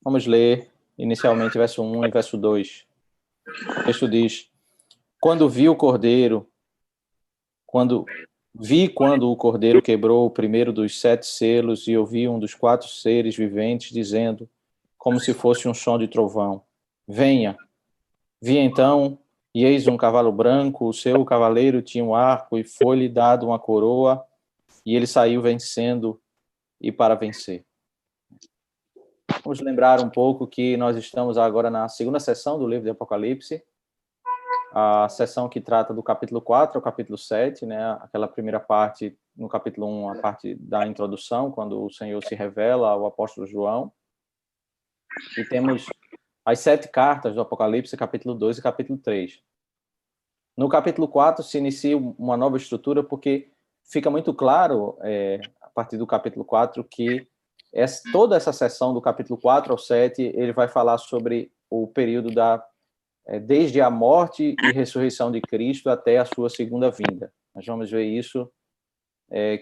Vamos ler inicialmente verso 1 e verso 2. O texto diz: Quando o cordeiro quebrou o primeiro dos 7 selos e ouvi um dos 4 seres viventes dizendo, como se fosse um som de trovão: Venha. Vi então, e eis um cavalo branco, o seu cavaleiro tinha um arco e foi-lhe dado uma coroa, e ele saiu vencendo e para vencer. Vamos lembrar um pouco que nós estamos agora na segunda sessão do livro de Apocalipse, a sessão que trata do capítulo 4 ao capítulo 7, né? Aquela primeira parte, no capítulo 1, a parte da introdução, quando o Senhor se revela ao apóstolo João. E temos as 7 cartas do Apocalipse, capítulo 2 e capítulo 3. No capítulo 4 se inicia uma nova estrutura, porque fica muito claro, a partir do capítulo 4, que toda essa sessão do capítulo 4 ao 7, ele vai falar sobre o período desde a morte e ressurreição de Cristo até a sua segunda vinda. Nós vamos ver isso,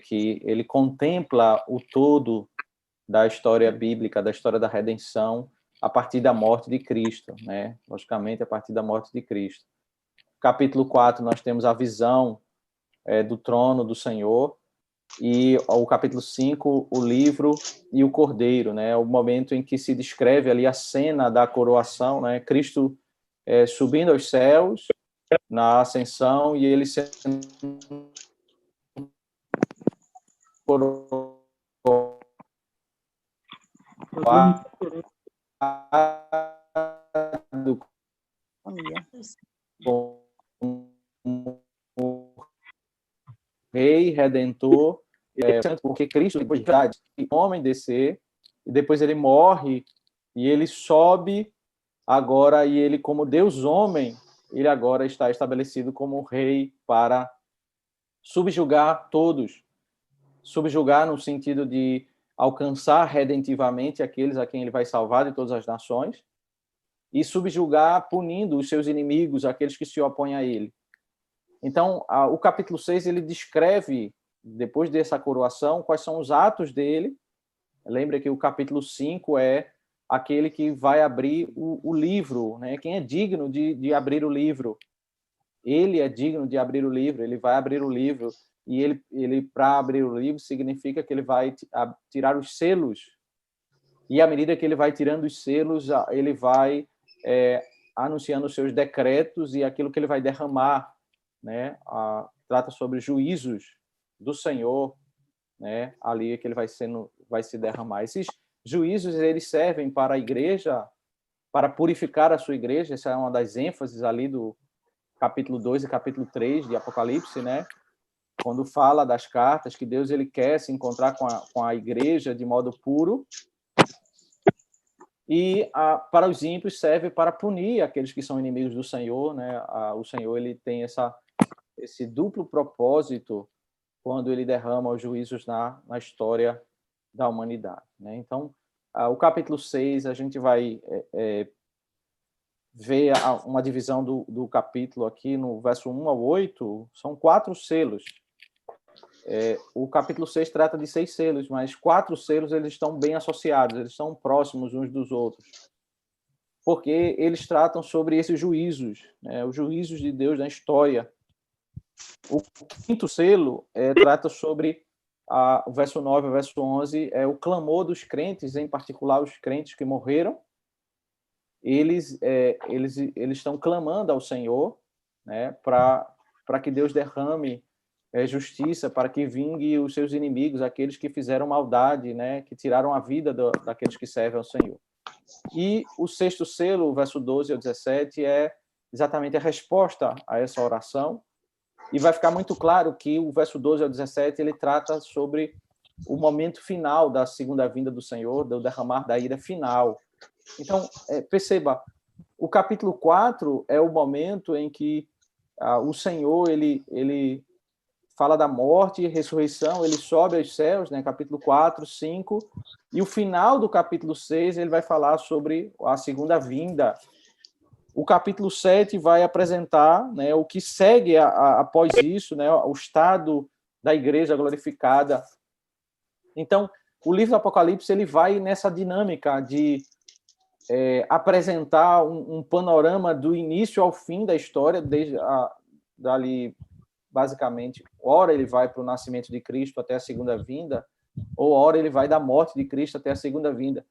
que ele contempla o todo da história bíblica, da história da redenção, a partir da morte de Cristo, né? Logicamente, a partir da morte de Cristo. Capítulo 4, nós temos a visão do trono do Senhor, e o capítulo 5, o livro e o cordeiro, né? O momento em que se descreve ali a cena da coroação, né? Cristo subindo aos céus na ascensão e ele sendo coroado como Rei, Redentor, porque Cristo, depois de homem descer, e depois ele morre, e ele sobe agora, e ele, como Deus homem, ele agora está estabelecido como Rei para subjugar todos. Subjugar no sentido de alcançar redentivamente aqueles a quem ele vai salvar de todas as nações, e subjugar punindo os seus inimigos, aqueles que se opõem a ele. Então, o capítulo 6, ele descreve, depois dessa coroação, quais são os atos dele. Lembra que o capítulo 5 é aquele que vai abrir o livro, né? Quem é digno de abrir o livro? Ele é digno de abrir o livro, ele vai abrir o livro, e ele para abrir o livro, significa que ele vai tirar os selos, e à medida que ele vai tirando os selos, ele vai anunciando os seus decretos e aquilo que ele vai derramar, né? Trata sobre juízos do Senhor, né? Ali é que ele vai se derramar. Esses juízos, eles servem para a igreja, para purificar a sua igreja. Essa é uma das ênfases ali do capítulo 2 e capítulo 3 de Apocalipse, né? Quando fala das cartas, que Deus ele quer se encontrar com a igreja de modo puro, e para os ímpios serve para punir aqueles que são inimigos do Senhor, né? O Senhor ele tem esse duplo propósito quando ele derrama os juízos na história da humanidade, né? Então, o capítulo 6, a gente vai ver uma divisão do capítulo aqui no verso 1 ao 8, são 4 selos. O capítulo 6 trata de 6 selos, mas 4 selos eles estão bem associados, eles estão próximos uns dos outros, porque eles tratam sobre esses juízos, né? Os juízos de Deus na história. O 5º selo trata sobre o verso 9 ao verso 11, o clamor dos crentes, em particular os crentes que morreram. Eles estão clamando ao Senhor, né, para que Deus derrame justiça, para que vingue os seus inimigos, aqueles que fizeram maldade, né, que tiraram a vida daqueles que servem ao Senhor. E o 6º selo, o verso 12 ao 17, é exatamente a resposta a essa oração. E vai ficar muito claro que o verso 12 ao 17, ele trata sobre o momento final da segunda vinda do Senhor, do derramar da ira final. Então, perceba, o capítulo 4 é o momento em que o Senhor, ele fala da morte e ressurreição, ele sobe aos céus, né? Capítulo 4, 5, e o final do capítulo 6, ele vai falar sobre a segunda vinda. O capítulo 7 vai apresentar, né, o que segue após isso, né, o estado da igreja glorificada. Então, o livro do Apocalipse ele vai nessa dinâmica de apresentar um panorama do início ao fim da história, dali, basicamente, ora ele vai para o nascimento de Cristo até a segunda vinda, ou ora ele vai da morte de Cristo até a segunda vinda.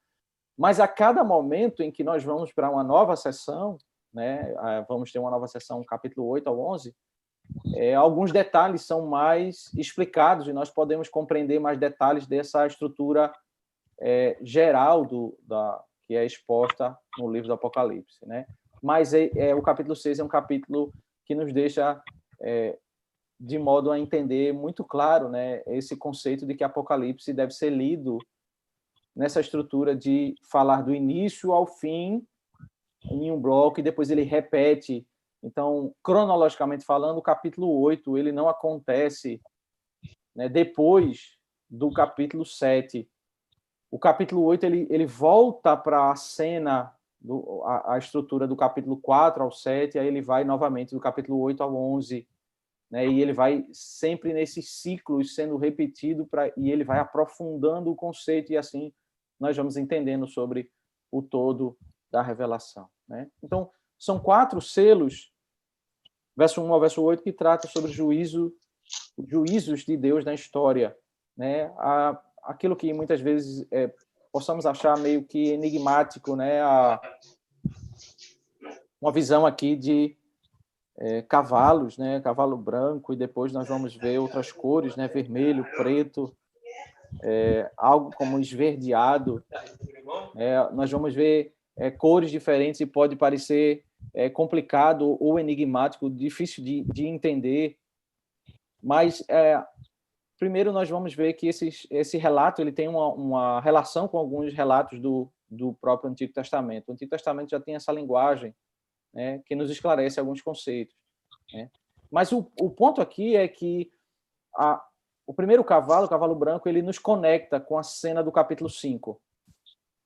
Mas a cada momento em que nós vamos para uma nova sessão, né, vamos ter uma nova sessão, capítulo 8 ao 11, alguns detalhes são mais explicados e nós podemos compreender mais detalhes dessa estrutura geral que é exposta no livro do Apocalipse, né? Mas o capítulo 6 é um capítulo que nos deixa de modo a entender muito claro, né, esse conceito de que Apocalipse deve ser lido nessa estrutura de falar do início ao fim em um bloco e depois ele repete. Então, cronologicamente falando, o capítulo 8 ele não acontece, né, depois do capítulo 7. O capítulo 8 ele volta para a cena, a estrutura do capítulo 4 ao 7, aí ele vai novamente do capítulo 8 ao 11, né, e ele vai sempre nesses ciclos sendo repetido, e ele vai aprofundando o conceito, e assim nós vamos entendendo sobre o todo da revelação, né? Então, são 4 selos, verso 1 ao verso 8, que trata sobre juízos de Deus na história, né? Aquilo que muitas vezes possamos achar meio que enigmático, né? Uma visão aqui de cavalos, né? Cavalo branco, e depois nós vamos ver outras cores, né? Vermelho, preto, algo como esverdeado. Nós vamos ver cores diferentes e pode parecer complicado ou enigmático, difícil de entender, mas primeiro nós vamos ver que esse relato ele tem uma relação com alguns relatos do próprio Antigo Testamento. O Antigo Testamento já tem essa linguagem, né, que nos esclarece alguns conceitos, né? Mas o ponto aqui é que o primeiro cavalo, o cavalo branco, ele nos conecta com a cena do capítulo 5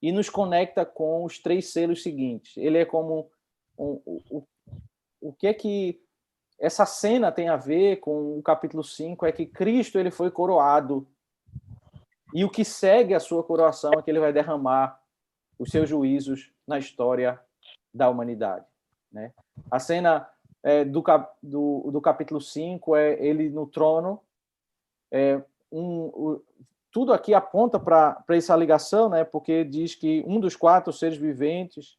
e nos conecta com os 3 selos seguintes. Ele é como o que é que essa cena tem a ver com o capítulo 5 é que Cristo ele foi coroado, e o que segue a sua coroação é que ele vai derramar os seus juízos na história da humanidade, né? A cena do capítulo 5 é ele no trono. Tudo aqui aponta para essa ligação, né? Porque diz que um dos 4 seres viventes,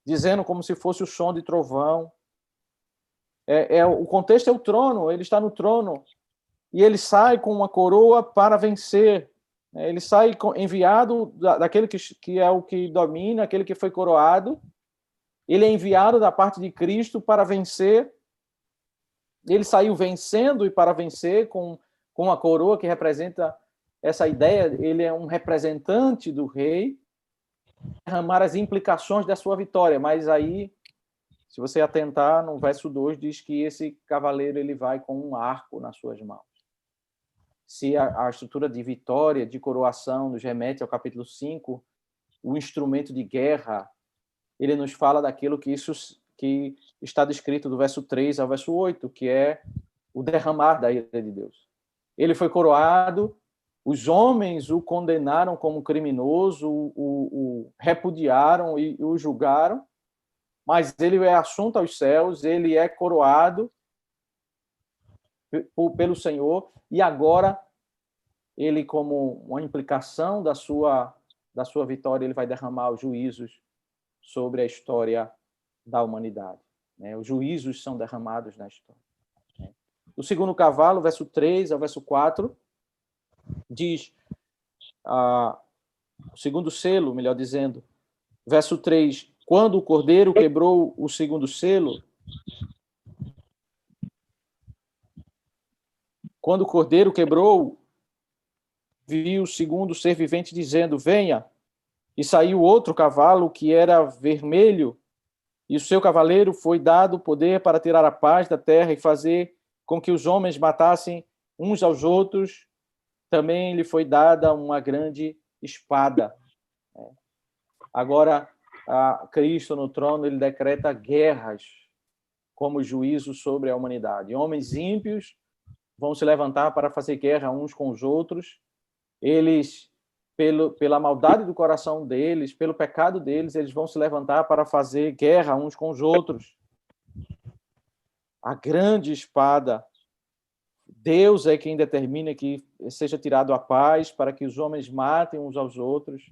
dizendo como se fosse o som de trovão. O contexto é o trono, ele está no trono, e ele sai com uma coroa para vencer. Ele sai enviado daquele que é o que domina, aquele que foi coroado. Ele é enviado da parte de Cristo para vencer. Ele saiu vencendo e para vencer com a coroa que representa essa ideia. Ele é um representante do rei, derramar as implicações da sua vitória. Mas aí, se você atentar, no verso 2, diz que esse cavaleiro ele vai com um arco nas suas mãos. Se a estrutura de vitória, de coroação, nos remete ao capítulo 5, o instrumento de guerra, ele nos fala daquilo que está descrito do verso 3 ao verso 8, que é o derramar da ira de Deus. Ele foi coroado, os homens o condenaram como criminoso, o repudiaram e o julgaram, mas ele é assunto aos céus, ele é coroado pelo Senhor, e agora ele, como uma implicação da sua vitória, ele vai derramar os juízos sobre a história da humanidade, né? Os juízos são derramados na história, né? O segundo cavalo, verso 3 ao verso 4, diz, o segundo selo, melhor dizendo, verso 3, quando o cordeiro quebrou o segundo selo, quando o cordeiro quebrou, vi o segundo ser vivente dizendo, venha, e saiu outro cavalo que era vermelho, e o seu cavaleiro foi dado poder para tirar a paz da terra e fazer com que os homens matassem uns aos outros. Também lhe foi dada uma grande espada. Agora, Cristo no trono, ele decreta guerras como juízo sobre a humanidade. Homens ímpios vão se levantar para fazer guerra uns com os outros. Eles pela maldade do coração deles, pelo pecado deles, eles vão se levantar para fazer guerra uns com os outros. A grande espada. Deus é quem determina que seja tirado a paz para que os homens matem uns aos outros.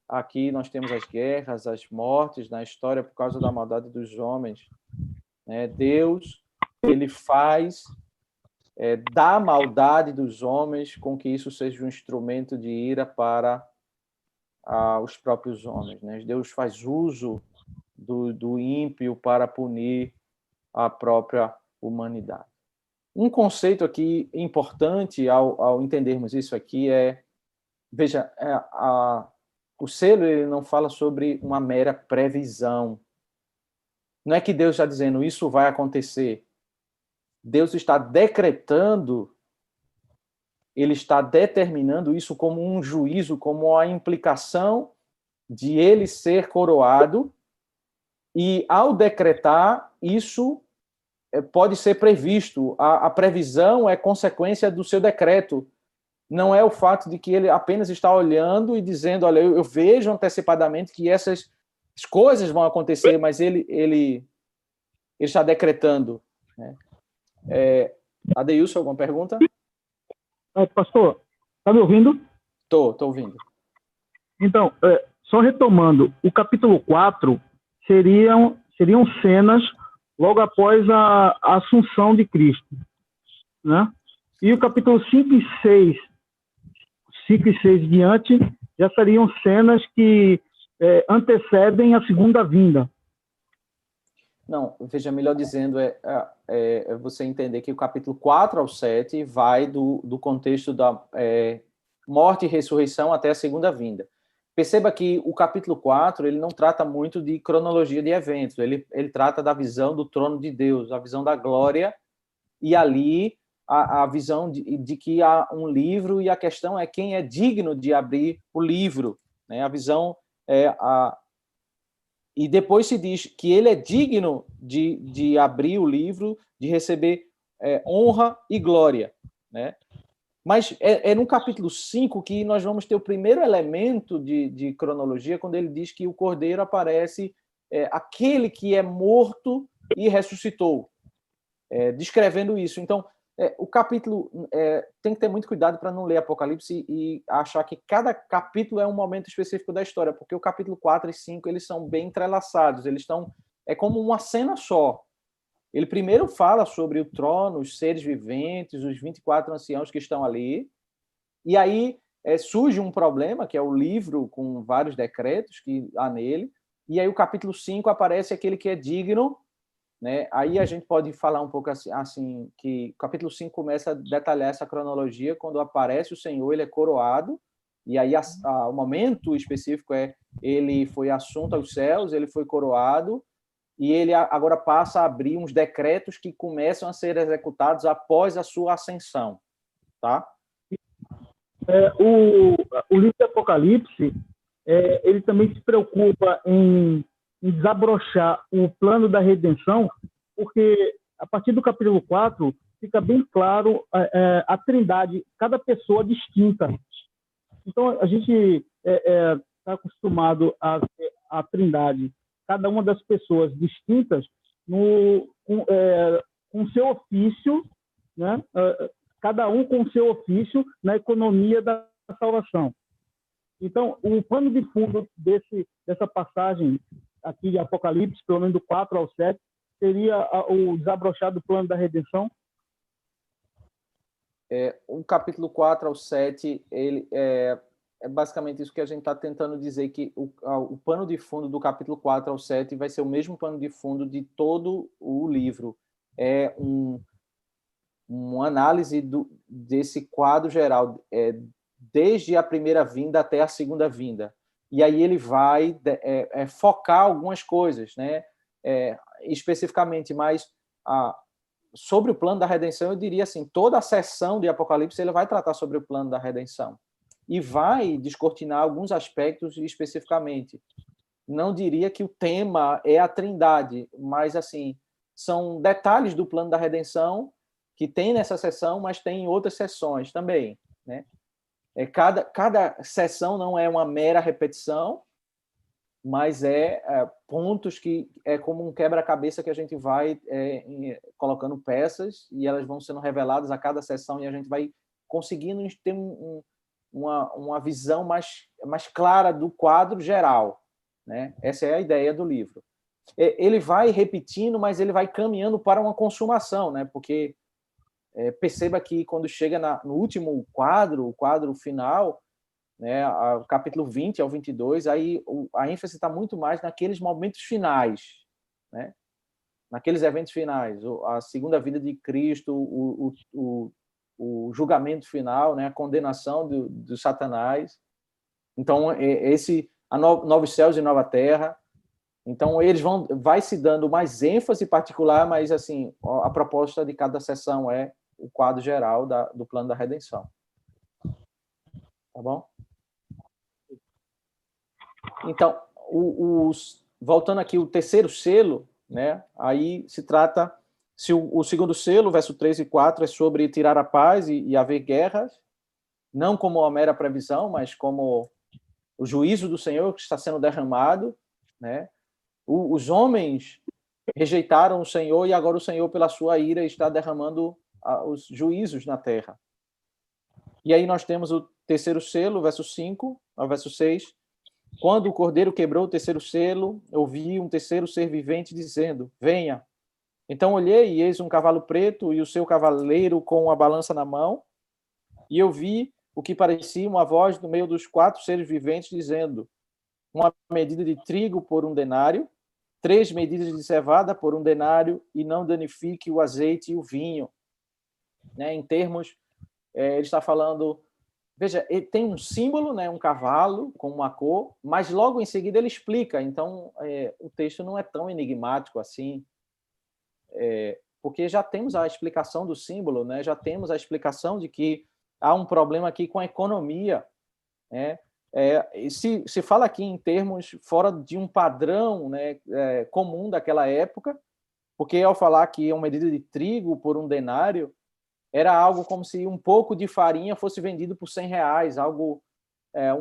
Aqui nós temos as guerras, as mortes na história por causa da maldade dos homens. Deus, ele faz da maldade dos homens com que isso seja um instrumento de ira para os próprios homens. Deus faz uso do ímpio para punir a própria humanidade. Um conceito aqui importante ao entendermos isso aqui veja, o selo ele não fala sobre uma mera previsão. Não é que Deus está dizendo isso vai acontecer. Deus está decretando, ele está determinando isso como um juízo, como a implicação de ele ser coroado, e ao decretar, isso pode ser previsto. A previsão é consequência do seu decreto. Não é o fato de que ele apenas está olhando e dizendo, olha, eu vejo antecipadamente que essas coisas vão acontecer, mas ele está decretando. Adeilson, alguma pergunta? Pastor, está me ouvindo? Estou ouvindo. Então, só retomando, o capítulo 4 seriam cenas logo após a assunção de Cristo, né? E o capítulo 5 e 6 diante, já seriam cenas que antecedem a segunda vinda. Não, veja, melhor dizendo, você entender que o capítulo 4 ao 7 vai do contexto da morte e ressurreição até a segunda vinda. Perceba que o capítulo 4, ele não trata muito de cronologia de eventos, ele trata da visão do trono de Deus, a visão da glória, e ali a visão de que há um livro, e a questão é quem é digno de abrir o livro. A visão e depois se diz que ele é digno de abrir o livro, de receber honra e glória. Mas no capítulo 5 que nós vamos ter o primeiro elemento de cronologia, quando ele diz que o Cordeiro aparece, aquele que é morto e ressuscitou, descrevendo isso. Então, o capítulo tem que ter muito cuidado para não ler Apocalipse e achar que cada capítulo é um momento específico da história, porque o capítulo 4 e 5 eles são bem entrelaçados, eles estão como uma cena só. Ele primeiro fala sobre o trono, os seres viventes, os 24 anciãos que estão ali, e aí surge um problema, que é o livro com vários decretos que há nele, e aí o capítulo 5 aparece aquele que é digno. Aí a gente pode falar um pouco assim que o capítulo 5 começa a detalhar essa cronologia, quando aparece o Senhor, ele é coroado, e aí o momento específico ele foi assunto aos céus, ele foi coroado, e ele agora passa a abrir uns decretos que começam a ser executados após a sua ascensão. Tá? O livro de Apocalipse, ele também se preocupa em desabrochar o plano da redenção, porque a partir do capítulo 4 fica bem claro a trindade, cada pessoa distinta. Então, a gente está acostumado a ver a trindade, cada uma das pessoas distintas com seu ofício, né? Cada um com seu ofício na economia da salvação. Então, o pano de fundo dessa passagem aqui de Apocalipse, pelo menos do 4 ao 7, seria o desabrochar do plano da redenção? O capítulo 4 ao 7, ele é basicamente isso que a gente está tentando dizer, que o pano de fundo do capítulo 4 ao 7 vai ser o mesmo pano de fundo de todo o livro. É uma análise desse quadro geral, desde a primeira vinda até a segunda vinda. E aí ele vai focar algumas coisas, né? Especificamente, mas sobre o plano da redenção, eu diria assim, toda a sessão de Apocalipse ele vai tratar sobre o plano da redenção e vai descortinar alguns aspectos especificamente. Não diria que o tema é a Trindade, mas assim, são detalhes do plano da redenção que tem nessa sessão, mas tem em outras sessões também, né? Cada sessão não é uma mera repetição, mas pontos que é como um quebra-cabeça que a gente vai colocando peças e elas vão sendo reveladas a cada sessão e a gente vai conseguindo ter uma visão mais clara do quadro geral, né? Essa é a ideia do livro. Ele vai repetindo, mas ele vai caminhando para uma consumação, né? Porque perceba que quando chega no último quadro, o quadro final, né, o capítulo 20 ao 22, aí a ênfase está muito mais naqueles momentos finais, né? Naqueles eventos finais, a segunda vinda de Cristo, o julgamento final, né, a condenação do Satanás. Então, novos céus e nova terra. Então, vai se dando mais ênfase particular, mas assim, a proposta de cada sessão é o quadro geral do plano da redenção. Tá bom? Então, voltando aqui, o terceiro selo, né? Aí se trata, se o segundo selo, verso 3 e 4, é sobre tirar a paz e haver guerras, não como uma mera previsão, mas como o juízo do Senhor que está sendo derramado, né? Os homens rejeitaram o Senhor e agora o Senhor, pela sua ira, está derramando os juízos na terra. E aí nós temos o terceiro selo, verso 5 ao verso 6. Quando o cordeiro quebrou o terceiro selo, ouvi um terceiro ser vivente dizendo, venha. Então olhei e eis um cavalo preto e o seu cavaleiro com uma balança na mão. E eu vi o que parecia uma voz do meio dos 4 seres viventes dizendo, uma medida de trigo por 1 denário, 3 medidas de cevada por 1 denário, e não danifique o azeite e o vinho. Né? Em termos, ele está falando... Veja, ele tem um símbolo, né, um cavalo com uma cor, mas logo em seguida ele explica. Então, o texto não é tão enigmático assim, porque já temos a explicação do símbolo, né? Já temos a explicação de que há um problema aqui com a economia. Né? Se fala aqui em termos fora de um padrão, né, comum daquela época, porque ao falar que uma medida de trigo por 1 denário, era algo como se um pouco de farinha fosse vendido por R$100,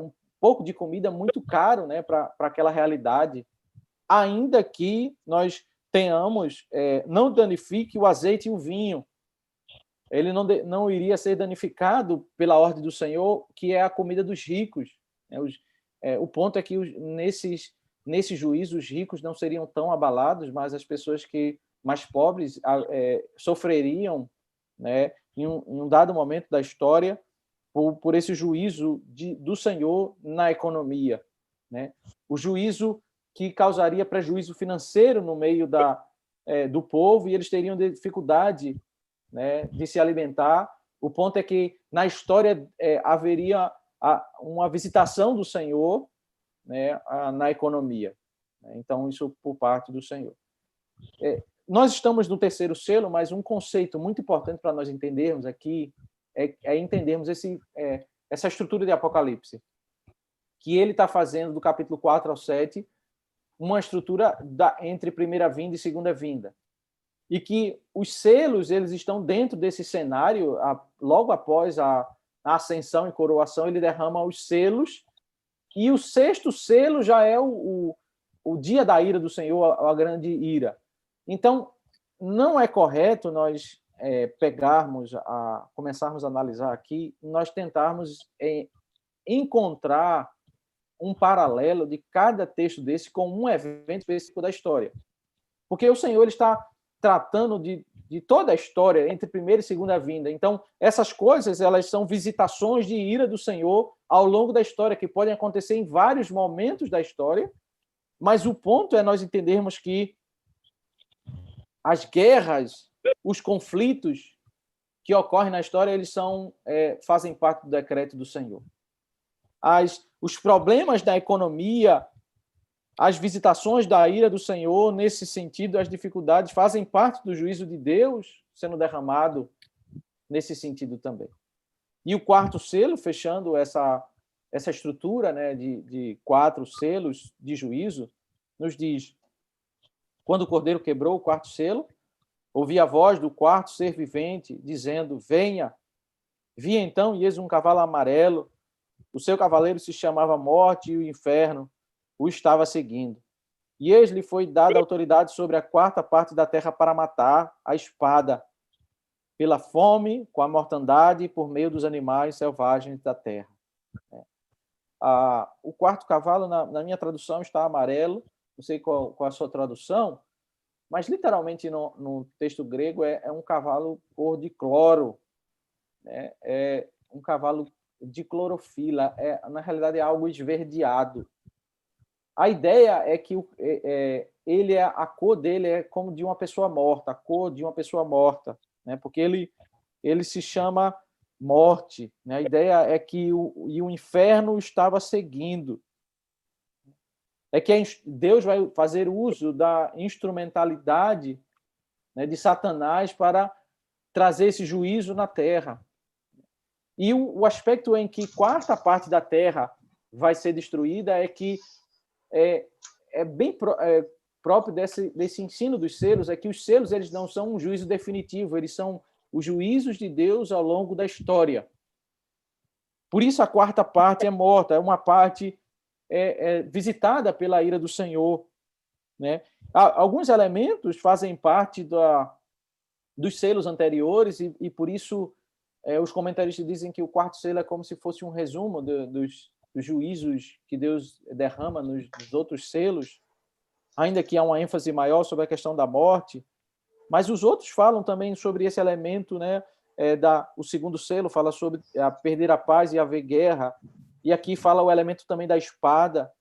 um pouco de comida muito caro, né, para aquela realidade. Ainda que nós tenhamos, não danifique o azeite e o vinho. Ele não iria ser danificado pela ordem do Senhor, que é a comida dos ricos. O ponto é que nesse juízo os ricos não seriam tão abalados, mas as pessoas mais pobres sofreriam, né, em um dado momento da história por esse juízo do Senhor na economia, né? O juízo que causaria prejuízo financeiro no meio do povo e eles teriam dificuldade, né, de se alimentar. O ponto é que na história haveria uma visitação do Senhor, né, na economia. Então, isso por parte do Senhor. Nós estamos no terceiro selo, mas um conceito muito importante para nós entendermos aqui é entendermos essa estrutura de Apocalipse, que ele está fazendo do capítulo 4 ao 7 uma estrutura entre primeira vinda e segunda vinda. E que os selos eles estão dentro desse cenário, logo após a ascensão e coroação, ele derrama os selos, e o sexto selo já é o dia da ira do Senhor, a grande ira. Então, não é correto nós começarmos a analisar aqui, nós tentarmos encontrar um paralelo de cada texto desse com um evento específico da história. Porque o Senhor ele está tratando de toda a história entre primeira e segunda vinda. Então, essas coisas elas são visitações de ira do Senhor ao longo da história, que podem acontecer em vários momentos da história, mas o ponto é nós entendermos que as guerras, os conflitos que ocorrem na história, eles fazem parte do decreto do Senhor. Os problemas da economia, as visitações da ira do Senhor, nesse sentido, as dificuldades fazem parte do juízo de Deus sendo derramado nesse sentido também. E o quarto selo, fechando essa estrutura, né, de 4 selos de juízo, nos diz: quando o cordeiro quebrou o quarto selo, ouvi a voz do quarto ser vivente, dizendo, venha. Vi então, e eis um cavalo amarelo, O seu cavaleiro se chamava Morte e o inferno o estava seguindo. E eis-lhe foi dada autoridade sobre a quarta parte da terra para matar a espada, pela fome, com a mortandade e por meio dos animais selvagens da terra. O quarto cavalo, na minha tradução, está amarelo. Não sei qual a sua tradução, mas literalmente no texto grego é um cavalo cor de cloro, né? É um cavalo de clorofila, na realidade é algo esverdeado. A ideia é que a cor dele é como de uma pessoa morta, a cor de uma pessoa morta, né? Porque ele se chama Morte, né? A ideia é que o inferno estava seguindo. É que Deus vai fazer uso da instrumentalidade, né, de Satanás para trazer esse juízo na terra. E o aspecto em que quarta parte da terra vai ser destruída é que é bem próprio desse ensino dos selos, é que os selos eles não são um juízo definitivo, eles são os juízos de Deus ao longo da história. Por isso a quarta parte é morta, é uma parte visitada pela ira do Senhor, né? Alguns elementos fazem parte dos selos anteriores e por isso os comentaristas dizem que o quarto selo é como se fosse um resumo dos juízos que Deus derrama nos outros selos, ainda que há uma ênfase maior sobre a questão da morte, mas os outros falam também sobre esse elemento, né? O segundo selo fala sobre perder a paz e haver guerra, e aqui fala o elemento também da espada.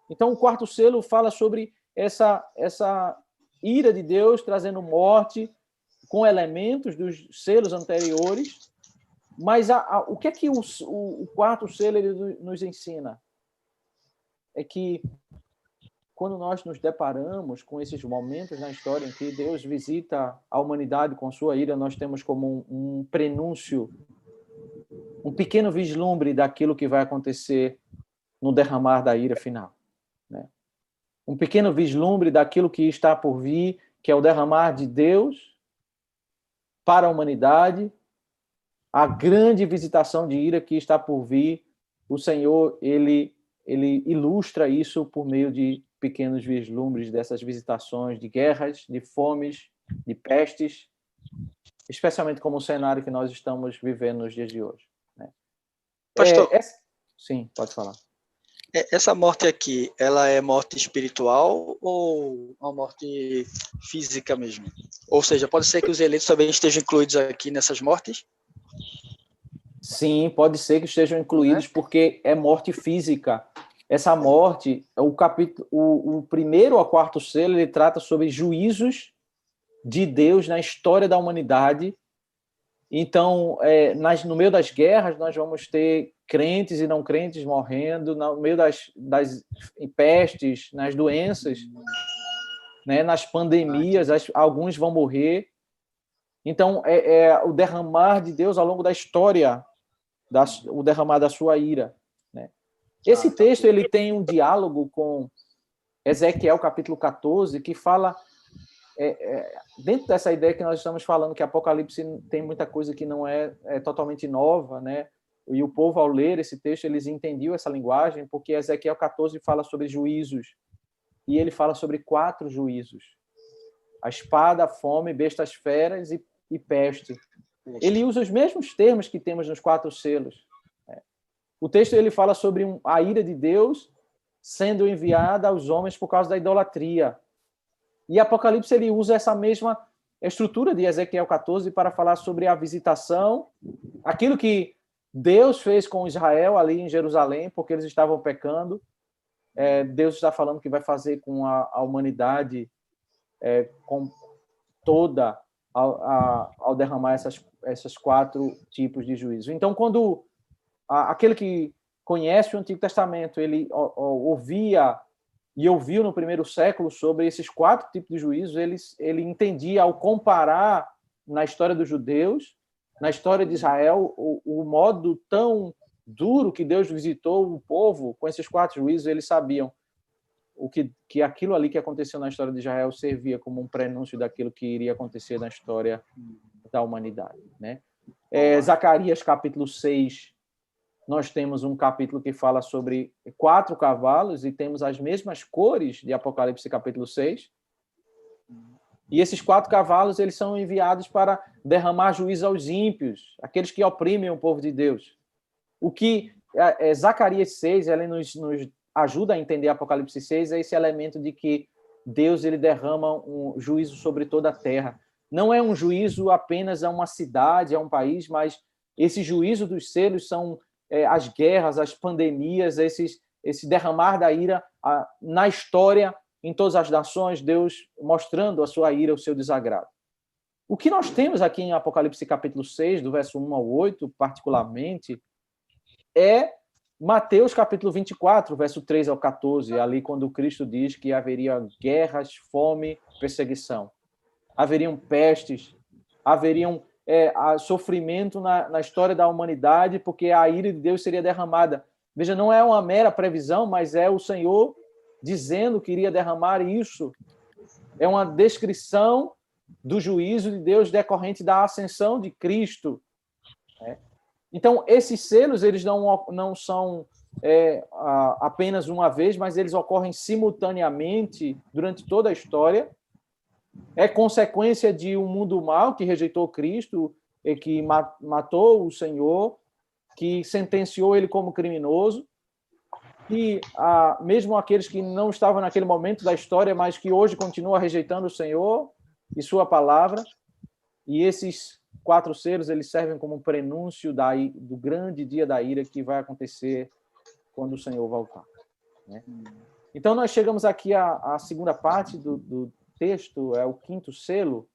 Então, o quarto selo fala sobre essa ira de Deus trazendo morte com elementos dos selos anteriores. Mas o que é que o quarto selo ele nos ensina? É que quando nós nos deparamos com esses momentos na história em que Deus visita a humanidade com sua ira, nós temos como um prenúncio, um pequeno vislumbre daquilo que vai acontecer no derramar da ira final, né? Um pequeno vislumbre daquilo que está por vir, que é o derramar de Deus para a humanidade, a grande visitação de ira que está por vir. O Senhor, ele ilustra isso por meio de pequenos vislumbres dessas visitações de guerras, de fomes, de pestes, especialmente como o cenário que nós estamos vivendo nos dias de hoje, né? Pastor, sim, pode falar. Essa morte aqui, ela é morte espiritual ou uma morte física mesmo? Ou seja, pode ser que os eleitos também estejam incluídos aqui nessas mortes? Sim, pode ser que estejam incluídos, porque é morte física. Essa morte, o primeiro ao quarto selo, ele trata sobre juízos de Deus na história da humanidade. Então, no meio das guerras, nós vamos ter crentes e não crentes morrendo, no meio das pestes, nas doenças, né, nas pandemias, alguns vão morrer. Então, o derramar de Deus ao longo da história, o derramar da sua ira, né? Esse texto ele tem um diálogo com Ezequiel, capítulo 14, que fala, dentro dessa ideia que nós estamos falando, que Apocalipse tem muita coisa que não é totalmente nova, né? E o povo, ao ler esse texto, eles entendiam essa linguagem, porque Ezequiel 14 fala sobre juízos, e ele fala sobre 4 juízos: a espada, a fome, bestas feras e peste. Ele usa os mesmos termos que temos nos 4 selos. O texto ele fala sobre a ira de Deus sendo enviada aos homens por causa da idolatria. E Apocalipse ele usa essa mesma estrutura de Ezequiel 14 para falar sobre a visitação, aquilo que Deus fez com Israel ali em Jerusalém, porque eles estavam pecando. Deus está falando que vai fazer com a humanidade com toda ao derramar essas 4 tipos de juízo. Então, quando aquele que conhece o Antigo Testamento, ele ouvia e ouviu no primeiro século sobre esses 4 tipos de juízos, ele entendia, ao comparar na história dos judeus, na história de Israel, o modo tão duro que Deus visitou o povo com esses 4 juízos. Eles sabiam que aquilo ali que aconteceu na história de Israel servia como um prenúncio daquilo que iria acontecer na história da humanidade, né? Zacarias, capítulo 6, nós temos um capítulo que fala sobre 4 cavalos e temos as mesmas cores de Apocalipse capítulo 6. E esses 4 cavalos, eles são enviados para derramar juízo aos ímpios, aqueles que oprimem o povo de Deus. O que Zacarias 6, ele nos ajuda a entender Apocalipse 6, é esse elemento de que Deus ele derrama um juízo sobre toda a terra. Não é um juízo apenas a uma cidade, a um país, mas esse juízo dos selos são as guerras, as pandemias, esse derramar da ira na história, em todas as nações, Deus mostrando a sua ira, o seu desagrado. O que nós temos aqui em Apocalipse capítulo 6, do verso 1 ao 8, particularmente, é Mateus capítulo 24, verso 3 ao 14, ali quando Cristo diz que haveria guerras, fome, perseguição. Haveriam pestes, haveriam sofrimento na história da humanidade, porque a ira de Deus seria derramada. Veja, não é uma mera previsão, mas é o Senhor dizendo que iria derramar isso. É uma descrição do juízo de Deus decorrente da ascensão de Cristo. Então, esses selos, eles não são apenas uma vez, mas eles ocorrem simultaneamente durante toda a história. É consequência de um mundo mau que rejeitou Cristo, que matou o Senhor, que sentenciou ele como criminoso, e mesmo aqueles que não estavam naquele momento da história, mas que hoje continuam rejeitando o Senhor e sua palavra, e esses 4 selos, eles servem como um prenúncio do grande dia da ira que vai acontecer quando o Senhor voltar. Né? Então, nós chegamos aqui à segunda parte do texto, é o 5º selo.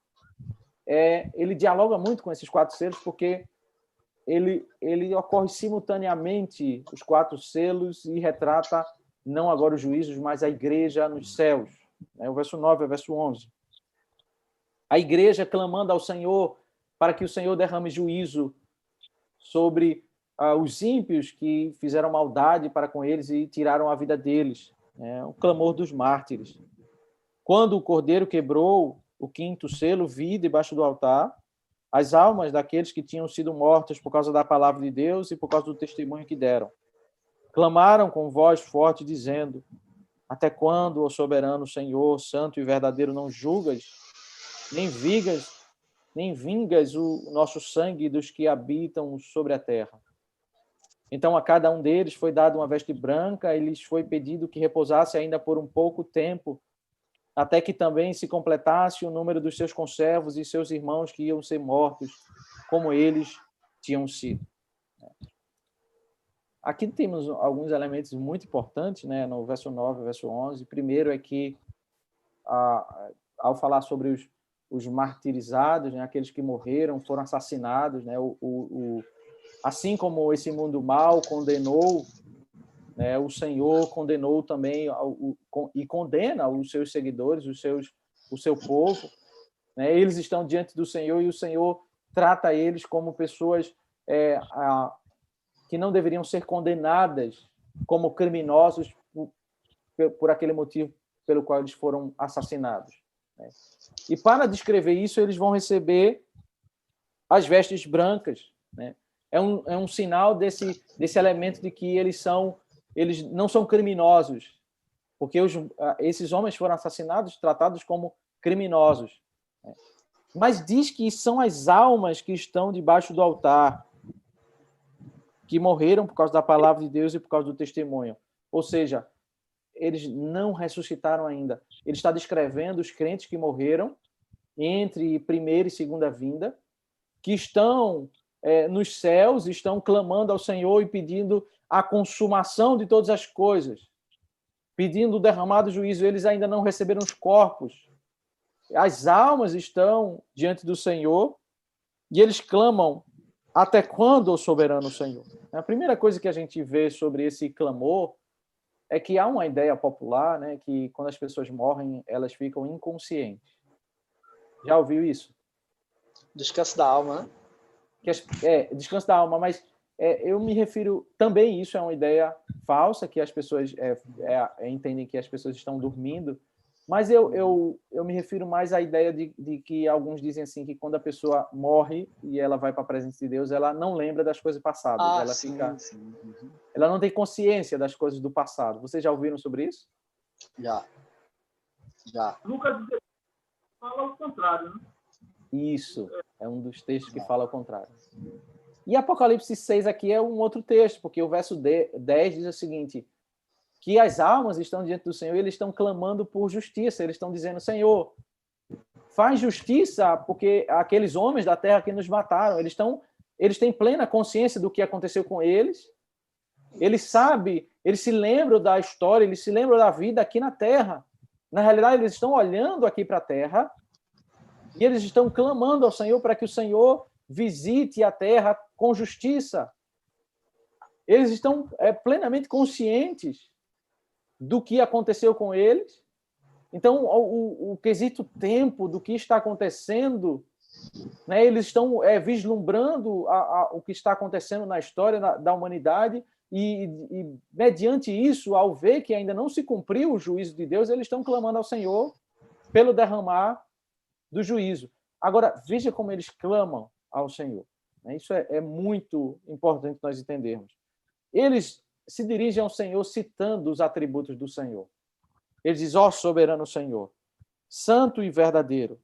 Ele dialoga muito com esses 4 selos, porque ele ocorre simultaneamente, os 4 selos, e retrata não agora os juízos, mas a igreja nos céus. O verso 9 ao verso 11. A igreja clamando ao Senhor para que o Senhor derrame juízo sobre os ímpios que fizeram maldade para com eles e tiraram a vida deles. O clamor dos mártires. Quando o cordeiro quebrou o 5º selo, vi debaixo do altar as almas daqueles que tinham sido mortos por causa da palavra de Deus e por causa do testemunho que deram. Clamaram com voz forte, dizendo: até quando, ó soberano Senhor, santo e verdadeiro, não julgas, nem vingas o nosso sangue dos que habitam sobre a terra? Então a cada um deles foi dada uma veste branca, e lhes foi pedido que repousasse ainda por um pouco tempo, até que também se completasse o número dos seus conservos e seus irmãos que iam ser mortos, como eles tinham sido. Aqui temos alguns elementos muito importantes, né, no verso 9 e verso 11. Primeiro é que, ao falar sobre os martirizados, né, aqueles que morreram, foram assassinados, né, assim como esse mundo mau condenou, né, o Senhor condenou também e condena os seus seguidores, o seu povo. Né? Eles estão diante do Senhor e o Senhor trata eles como pessoas que não deveriam ser condenadas como criminosos por aquele motivo pelo qual eles foram assassinados. Né? E para descrever isso, eles vão receber as vestes brancas. Né? É um sinal desse elemento de que eles não são criminosos, porque esses homens foram assassinados, tratados como criminosos. Mas diz que são as almas que estão debaixo do altar, que morreram por causa da palavra de Deus e por causa do testemunho. Ou seja, eles não ressuscitaram ainda. Ele está descrevendo os crentes que morreram entre primeira e segunda vinda, que estão nos céus, estão clamando ao Senhor e pedindo a consumação de todas as coisas, pedindo o derramado juízo. Eles ainda não receberam os corpos. As almas estão diante do Senhor e eles clamam: até quando, ó soberano Senhor? A primeira coisa que a gente vê sobre esse clamor é que há uma ideia popular, né, que quando as pessoas morrem, elas ficam inconscientes. Já ouviu isso? Descanso da alma, né? Descanso da alma, mas eu me refiro também, isso é uma ideia falsa, que as pessoas entendem que as pessoas estão dormindo, Mas eu me refiro mais à ideia de que alguns dizem assim, que quando a pessoa morre e ela vai para a presença de Deus, ela não lembra das coisas passadas. Ela sim, fica... sim. Uhum. Ela não tem consciência das coisas do passado. Vocês já ouviram sobre isso? Já. Lucas fala o contrário, né? Isso. É um dos textos que fala o contrário. E Apocalipse 6 aqui é um outro texto, porque o verso 10 diz o seguinte, que as almas estão diante do Senhor e eles estão clamando por justiça. Eles estão dizendo, Senhor, faz justiça, porque aqueles homens da terra que nos mataram, eles têm plena consciência do que aconteceu com eles. Eles sabem, eles se lembram da história, eles se lembram da vida aqui na terra. Na realidade, eles estão olhando aqui para a terra e eles estão clamando ao Senhor para que o Senhor visite a terra com justiça. Eles estão plenamente conscientes do que aconteceu com eles. Então, o quesito tempo do que está acontecendo, né, eles estão vislumbrando o que está acontecendo na história da humanidade e, mediante isso, ao ver que ainda não se cumpriu o juízo de Deus, eles estão clamando ao Senhor pelo derramar do juízo. Agora, veja como eles clamam ao Senhor. Isso é muito importante nós entendermos. Eles se dirigem ao Senhor citando os atributos do Senhor. Eles dizem, ó soberano Senhor, santo e verdadeiro,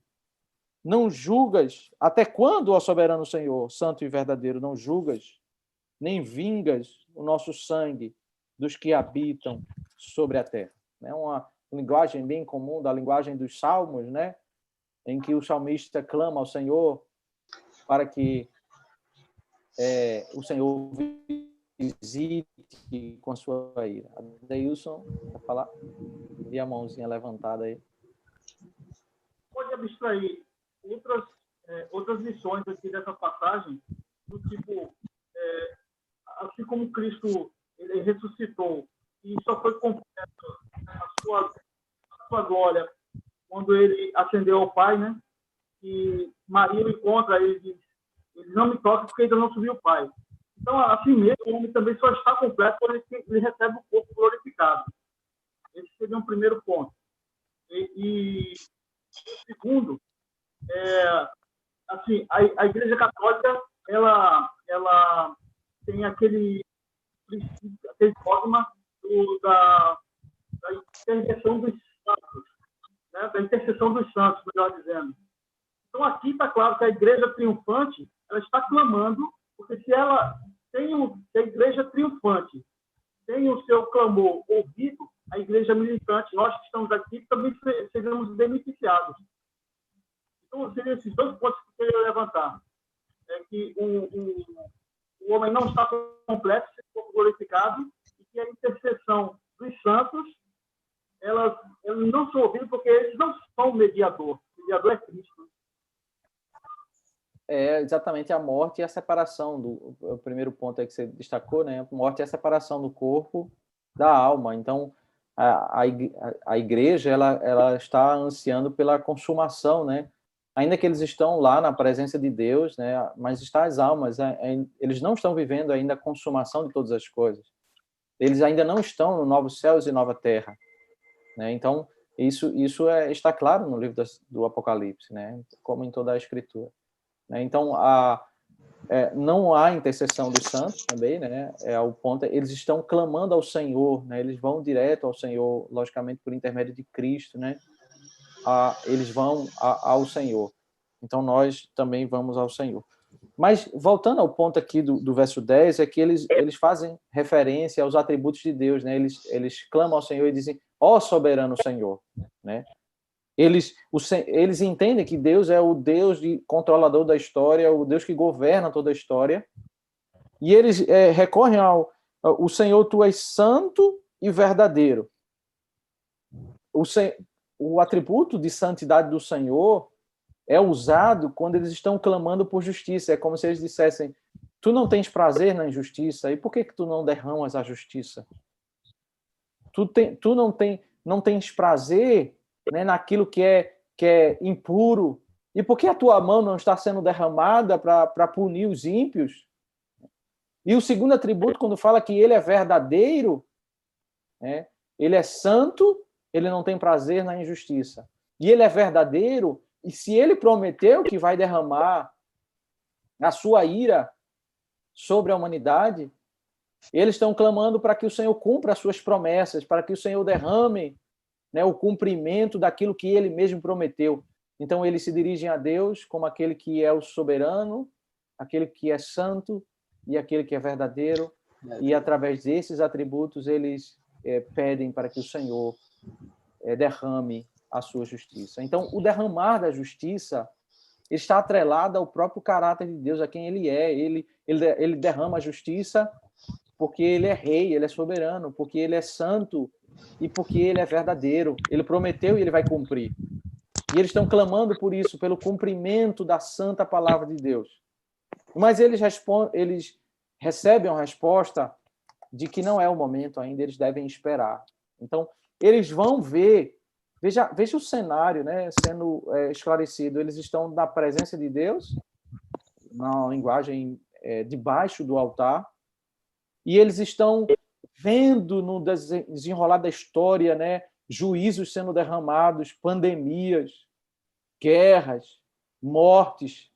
não julgas, até quando, ó soberano Senhor, santo e verdadeiro, não julgas, nem vingas o nosso sangue dos que habitam sobre a terra. É uma linguagem bem comum da linguagem dos salmos, né? Em que o salmista clama ao Senhor para que o Senhor visite com a sua ira. Adeilson, quer falar? E a mãozinha levantada aí. Pode abstrair outras lições aqui dessa passagem, do tipo, assim como Cristo ele ressuscitou e só foi completo a sua glória quando ele ascendeu ao Pai, né? E Maria o encontra, ele diz, ele não me toca porque ainda não subiu o Pai. Então, assim mesmo, o homem também só está completo quando ele recebe o corpo glorificado. Esse seria um primeiro ponto. E o segundo, assim, a Igreja Católica, ela tem aquele dogma da intercessão dos santos, né? Da intercessão dos santos, melhor dizendo. Então, aqui está claro que a Igreja triunfante, ela está clamando, porque se ela se a Igreja triunfante tem o seu clamor ouvido, a Igreja militante, nós que estamos aqui, também seremos beneficiados. Então, seriam esses dois pontos que eu queria levantar. É que o homem não está completo, se for glorificado, e que a intercessão dos santos, elas não são ouvidas porque eles não são o mediador. O mediador é Cristo. É exatamente a morte e a separação. O primeiro ponto aí que você destacou, né? A morte e a separação do corpo da alma. Então, a igreja ela está ansiando pela consumação, né? Ainda que eles estão lá na presença de Deus, né? Mas está as almas, eles não estão vivendo ainda a consumação de todas as coisas. Eles ainda não estão no novos céus e nova terra, né? Então, isso está claro no livro do Apocalipse, né? Como em toda a Escritura. Então, não há intercessão dos santos também, né? O ponto, eles estão clamando ao Senhor, né? Eles vão direto ao Senhor, logicamente por intermédio de Cristo, né? Eles vão ao Senhor. Então, nós também vamos ao Senhor. Mas, voltando ao ponto aqui do verso 10, é que eles fazem referência aos atributos de Deus, né? Eles clamam ao Senhor e dizem, ó soberano Senhor, né? Eles entendem que Deus é o Deus controlador da história, o Deus que governa toda a história, e eles recorrem o Senhor, tu és santo e verdadeiro. O atributo de santidade do Senhor é usado quando eles estão clamando por justiça. É como se eles dissessem, tu não tens prazer na injustiça, e por que tu não derramas a justiça? Tu não tens prazer, né, naquilo que é impuro, e por que a tua mão não está sendo derramada para punir os ímpios? E o segundo atributo, quando fala que ele é verdadeiro, né, ele é santo Ele não tem prazer na injustiça. E ele é verdadeiro, e se ele prometeu que vai derramar a sua ira sobre a humanidade, eles estão clamando para que o Senhor cumpra as suas promessas, para que o Senhor derrame, né, o cumprimento daquilo que ele mesmo prometeu. Então, eles se dirigem a Deus como aquele que é o soberano, aquele que é santo e aquele que é verdadeiro, e através desses atributos eles pedem para que o Senhor derrame a sua justiça. Então, o derramar da justiça está atrelado ao próprio caráter de Deus, a quem ele é. Ele derrama a justiça porque ele é rei, ele é soberano, porque ele é santo e porque ele é verdadeiro. Ele prometeu e ele vai cumprir. E eles estão clamando por isso, pelo cumprimento da santa palavra de Deus. Mas eles recebem a resposta de que não é o momento ainda, eles devem esperar. Então, eles vão ver, veja o cenário, né, sendo esclarecido. Eles estão na presença de Deus, na linguagem debaixo do altar, e eles estão vendo no desenrolar da história, né, juízos sendo derramados, pandemias, guerras, mortes.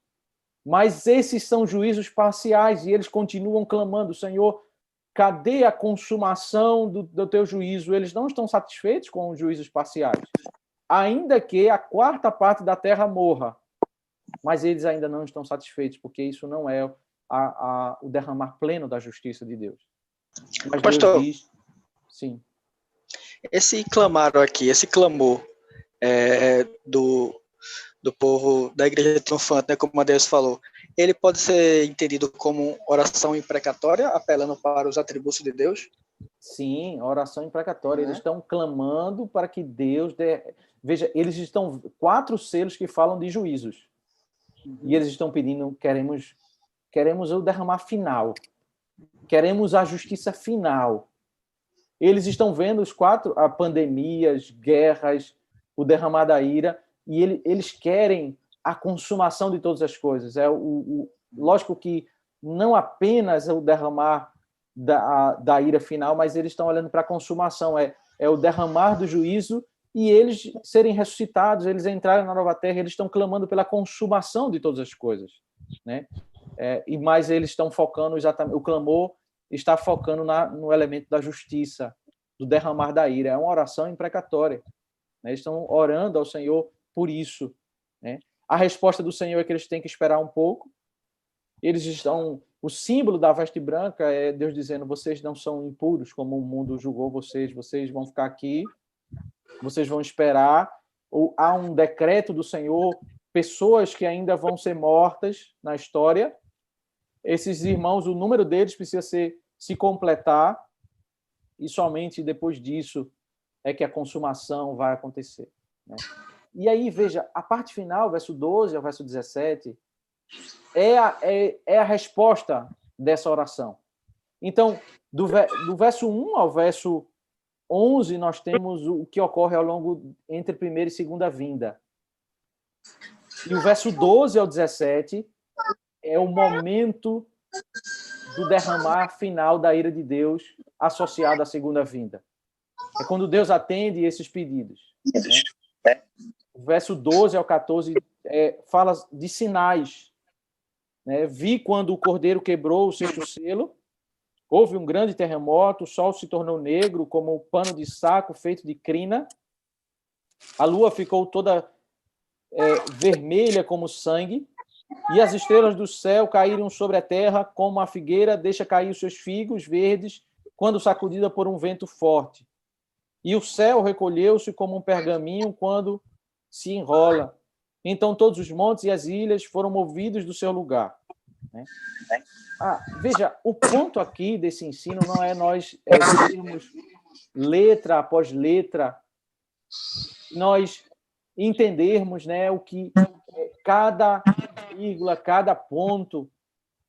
Mas esses são juízos parciais e eles continuam clamando: Senhor, cadê a consumação do teu juízo? Eles não estão satisfeitos com os juízos parciais, ainda que a quarta parte da terra morra. Mas eles ainda não estão satisfeitos, porque isso não é o derramar pleno da justiça de Deus. Mas Pastor, Deus diz, sim. Esse clamaram aqui, esse clamor do povo da igreja triunfante, né, como a Deus falou, ele pode ser entendido como oração imprecatória, apelando para os atributos de Deus? Sim, oração imprecatória. Eles estão clamando para que Deus dê... Veja, eles estão 4 selos que falam de juízos. E eles estão pedindo, queremos o derramar final. Queremos a justiça final. Eles estão vendo pandemias, guerras, o derramar da ira, e eles querem a consumação de todas as coisas. Lógico que não apenas o derramar da ira final, mas eles estão olhando para a consumação, é o derramar do juízo e eles serem ressuscitados, eles entrarem na nova terra, eles estão clamando pela consumação de todas as coisas, né? Mas eles estão focando exatamente, o clamor está focando no elemento da justiça, do derramar da ira. É uma oração imprecatória, né? Eles estão orando ao Senhor por isso, né? A resposta do Senhor é que eles têm que esperar um pouco. O símbolo da veste branca é Deus dizendo: vocês não são impuros como o mundo julgou vocês vão ficar aqui, vocês vão esperar. Ou há um decreto do Senhor, pessoas que ainda vão ser mortas na história. Esses irmãos, o número deles precisa se completar, e somente depois disso é que a consumação vai acontecer, né? E aí, veja, a parte final, verso 12 ao verso 17, é a resposta dessa oração. Então, do verso 1 ao verso 11, nós temos o que ocorre ao longo entre primeira e segunda vinda. E o verso 12 ao 17 é o momento do derramar final da ira de Deus associado à segunda vinda. É quando Deus atende esses pedidos, né? O verso 12 ao 14 fala de sinais, né? Vi quando o cordeiro quebrou o 6º selo, houve um grande terremoto, o sol se tornou negro como um pano de saco feito de crina, a lua ficou toda vermelha como sangue, e as estrelas do céu caíram sobre a terra como a figueira deixa cair os seus figos verdes quando sacudida por um vento forte. E o céu recolheu-se como um pergaminho quando se enrola. Então todos os montes e as ilhas foram movidos do seu lugar, né? Veja, o ponto aqui desse ensino não é nós vermos letra após letra, nós entendermos, né, o que cada vírgula, cada ponto,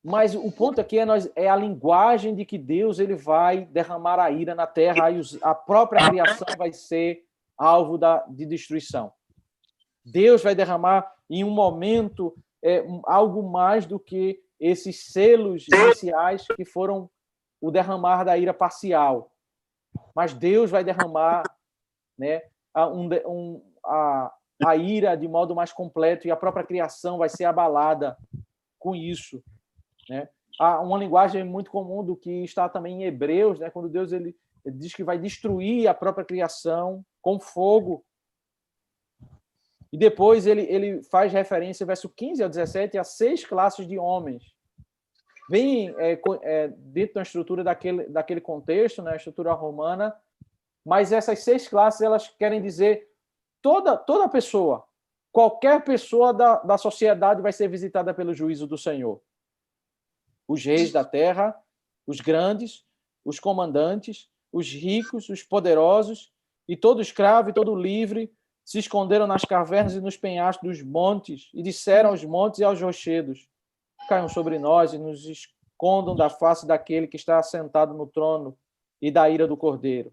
mas o ponto aqui é a linguagem de que Deus ele vai derramar a ira na terra e a própria criação vai ser alvo de destruição. Deus vai derramar em um momento algo mais do que esses selos iniciais que foram o derramar da ira parcial. Mas Deus vai derramar, né, a ira de modo mais completo e a própria criação vai ser abalada com isso, né? Há uma linguagem muito comum do que está também em Hebreus, né? Quando Deus ele diz que vai destruir a própria criação com fogo. E depois ele faz referência, verso 15 ao 17, a 6 classes de homens. Vem dentro da estrutura daquele contexto, né? A estrutura romana, mas essas 6 classes elas querem dizer toda pessoa, qualquer pessoa da sociedade vai ser visitada pelo juízo do Senhor. Os reis da terra, os grandes, os comandantes, os ricos, os poderosos, e todo escravo e todo livre se esconderam nas cavernas e nos penhascos dos montes e disseram aos montes e aos rochedos: caiam sobre nós e nos escondam da face daquele que está assentado no trono e da ira do Cordeiro.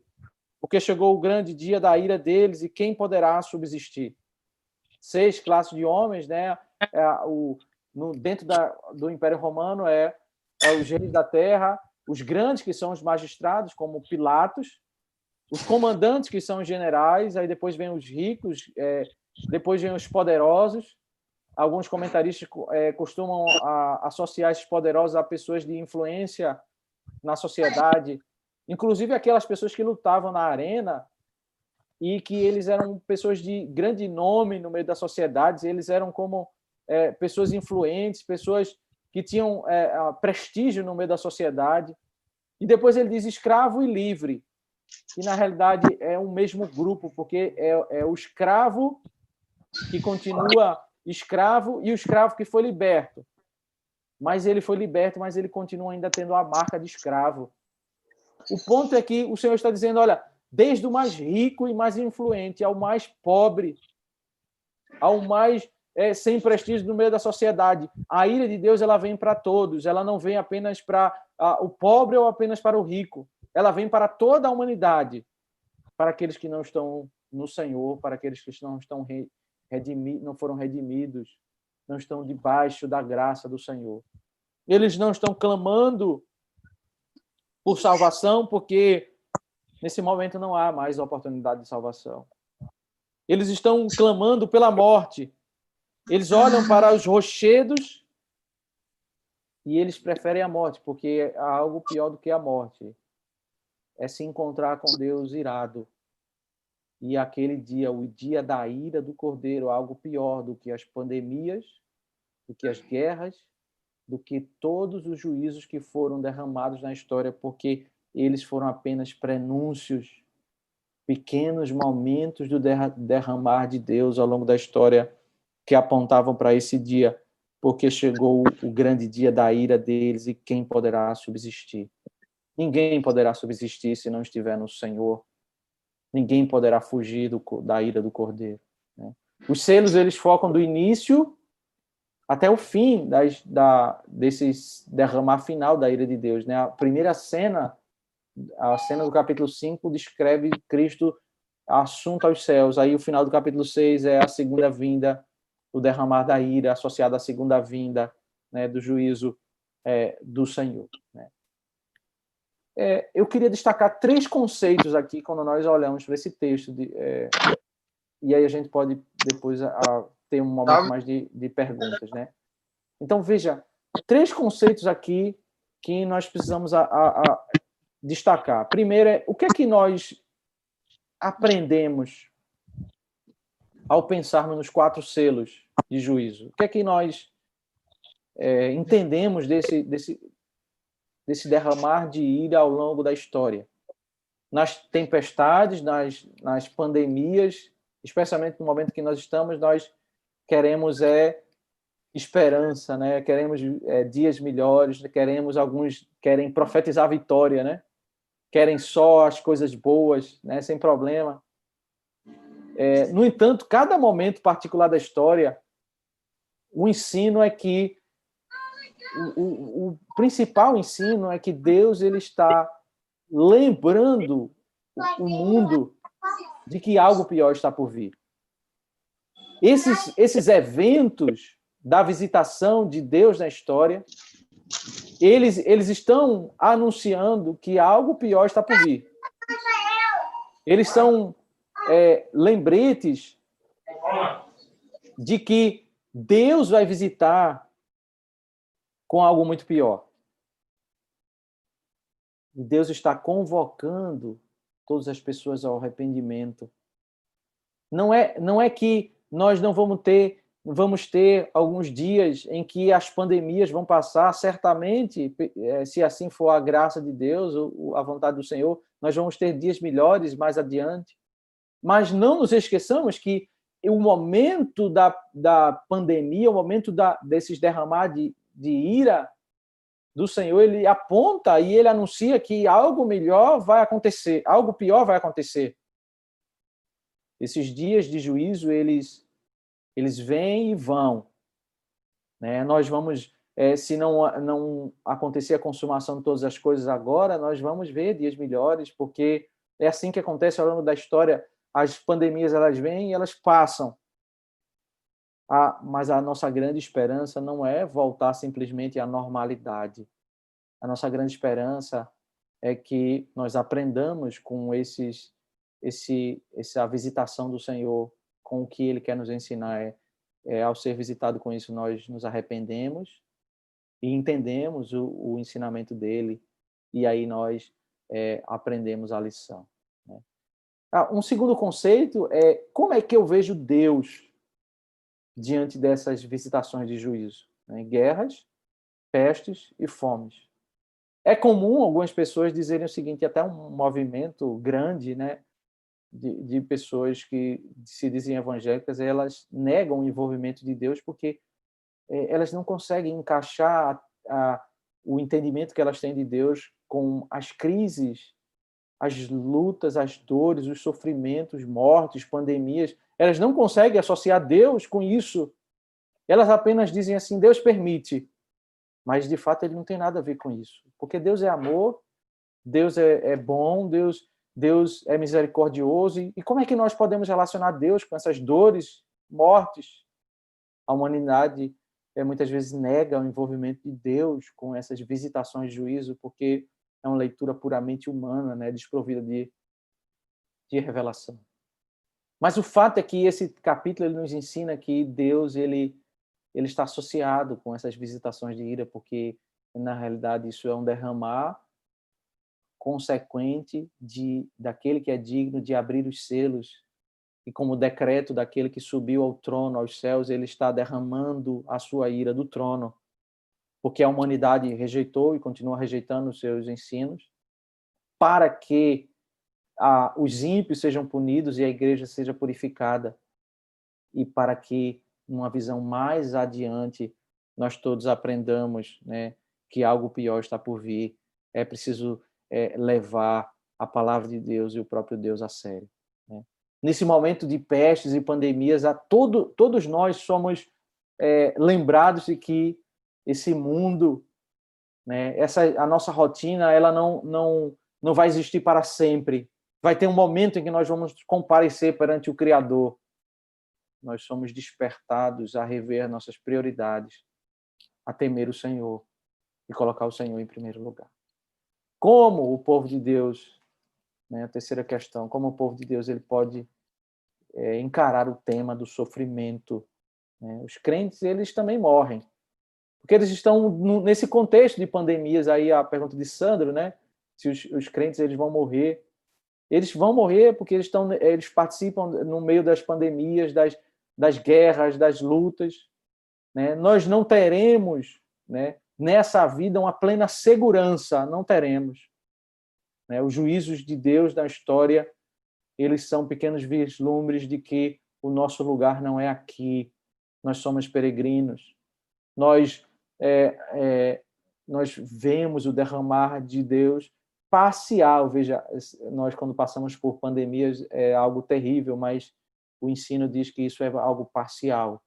Porque chegou o grande dia da ira deles, e quem poderá subsistir? 6 classes de homens, né? Dentro do Império Romano é os reis da terra, os grandes, que são os magistrados, como Pilatos, os comandantes, que são os generais, aí depois vem os ricos, depois vem os poderosos. Alguns comentaristas costumam associar esses poderosos a pessoas de influência na sociedade, inclusive aquelas pessoas que lutavam na arena e que eles eram pessoas de grande nome no meio da sociedade, eles eram como pessoas influentes, pessoas que tinham prestígio no meio da sociedade. E depois ele diz escravo e livre, que na realidade é o mesmo grupo, porque é o escravo que continua escravo e o escravo que foi liberto. Mas ele foi liberto, mas ele continua ainda tendo a marca de escravo. O ponto é que o Senhor está dizendo, olha, desde o mais rico e mais influente ao mais pobre, ao mais sem prestígio no meio da sociedade, a ira de Deus ela vem para todos, ela não vem apenas para o pobre ou apenas para o rico, ela vem para toda a humanidade, para aqueles que não estão no Senhor, para aqueles que não estão não foram redimidos, não estão debaixo da graça do Senhor. Eles não estão clamando por salvação, porque nesse momento não há mais oportunidade de salvação. Eles estão clamando pela morte. Eles olham para os rochedos e eles preferem a morte, porque há algo pior do que a morte. É se encontrar com Deus irado. E aquele dia, o dia da ira do Cordeiro, algo pior do que as pandemias, do que as guerras, do que todos os juízos que foram derramados na história, porque eles foram apenas prenúncios, pequenos momentos do derramar de Deus ao longo da história que apontavam para esse dia, porque chegou o grande dia da ira deles e quem poderá subsistir? Ninguém poderá subsistir se não estiver no Senhor. Ninguém poderá fugir da ira do Cordeiro, né? Os selos, eles focam do início até o fim desse derramar final da ira de Deus, né? A primeira cena, a cena do capítulo 5, descreve Cristo assunto aos céus. Aí o final do capítulo 6 é a segunda vinda, o derramar da ira, associado à segunda vinda, né, do juízo do Senhor, né? Eu queria destacar 3 conceitos aqui quando nós olhamos para esse texto, e aí a gente pode depois ter um momento mais de perguntas, né? Então, veja, 3 conceitos aqui que nós precisamos destacar. Primeiro o que é que nós aprendemos ao pensarmos nos 4 selos de juízo? O que é que nós entendemos desse derramar de ira ao longo da história? Nas tempestades, nas pandemias, especialmente no momento que nós estamos, nós queremos esperança, né? Queremos dias melhores, alguns querem profetizar a vitória, né? Querem só as coisas boas, né? Sem problema. No entanto, cada momento particular da história, o ensino é que o principal ensino é que Deus ele está lembrando o mundo de que algo pior está por vir. Esses eventos da visitação de Deus na história, eles estão anunciando que algo pior está por vir. Eles são lembretes de que Deus vai visitar com algo muito pior. E Deus está convocando todas as pessoas ao arrependimento. Não é que nós não vamos ter alguns dias em que as pandemias vão passar, certamente, se assim for a graça de Deus, a vontade do Senhor, nós vamos ter dias melhores mais adiante. Mas não nos esqueçamos que o momento da pandemia, o momento desses derramar de ira do Senhor, ele aponta e ele anuncia que algo melhor vai acontecer, algo pior vai acontecer. Esses dias de juízo, eles vêm e vão. Né? Nós vamos, se não acontecer a consumação de todas as coisas agora, nós vamos ver dias melhores, porque é assim que acontece ao longo da história. As pandemias, elas vêm e elas passam. Mas a nossa grande esperança não é voltar simplesmente à normalidade. A nossa grande esperança é que nós aprendamos com essa visitação do Senhor, com o que Ele quer nos ensinar. Ao ser visitado com isso, nós nos arrependemos e entendemos o ensinamento dele, e aí nós aprendemos a lição. Né? Um segundo conceito é como é que eu vejo Deus diante dessas visitações de juízo, né? Guerras, pestes e fomes. É comum algumas pessoas dizerem o seguinte, até um movimento grande, né, de pessoas que se dizem evangélicas, elas negam o envolvimento de Deus porque elas não conseguem encaixar o entendimento que elas têm de Deus com as crises, as lutas, as dores, os sofrimentos, mortes, pandemias. Elas não conseguem associar Deus com isso. Elas apenas dizem assim, Deus permite. Mas, de fato, ele não tem nada a ver com isso. Porque Deus é amor, Deus é bom, Deus é misericordioso. E como é que nós podemos relacionar Deus com essas dores, mortes? A humanidade muitas vezes nega o envolvimento de Deus com essas visitações de juízo, porque é uma leitura puramente humana, né, desprovida de revelação. Mas o fato é que esse capítulo ele nos ensina que Deus ele está associado com essas visitações de ira, porque, na realidade, isso é um derramar consequente daquele que é digno de abrir os selos, e como decreto daquele que subiu ao trono, aos céus, ele está derramando a sua ira do trono, porque a humanidade rejeitou e continua rejeitando os seus ensinos, para que os ímpios sejam punidos e a igreja seja purificada, e para que, numa visão mais adiante, nós todos aprendamos, né, que algo pior está por vir. É preciso levar a palavra de Deus e o próprio Deus a sério. Né? Nesse momento de pestes e pandemias, todos nós somos lembrados de que esse mundo, né, a nossa rotina, ela não vai existir para sempre. Vai ter um momento em que nós vamos comparecer perante o Criador. Nós somos despertados a rever nossas prioridades, a temer o Senhor e colocar o Senhor em primeiro lugar. Como o povo de Deus, né, a terceira questão, como o povo de Deus ele pode encarar o tema do sofrimento. Né? Os crentes, eles também morrem, porque eles estão nesse contexto de pandemias. Aí a pergunta de Sandro, né, se os crentes eles vão morrer. Eles vão morrer porque eles participam no meio das pandemias, das guerras, das lutas. Né? Nós não teremos, né, nessa vida uma plena segurança, não teremos. Né? Os juízos de Deus na história, eles são pequenos vislumbres de que o nosso lugar não é aqui. Nós somos peregrinos. Nós vemos o derramar de Deus parcial. Veja, nós quando passamos por pandemias é algo terrível, mas o ensino diz que isso é algo parcial.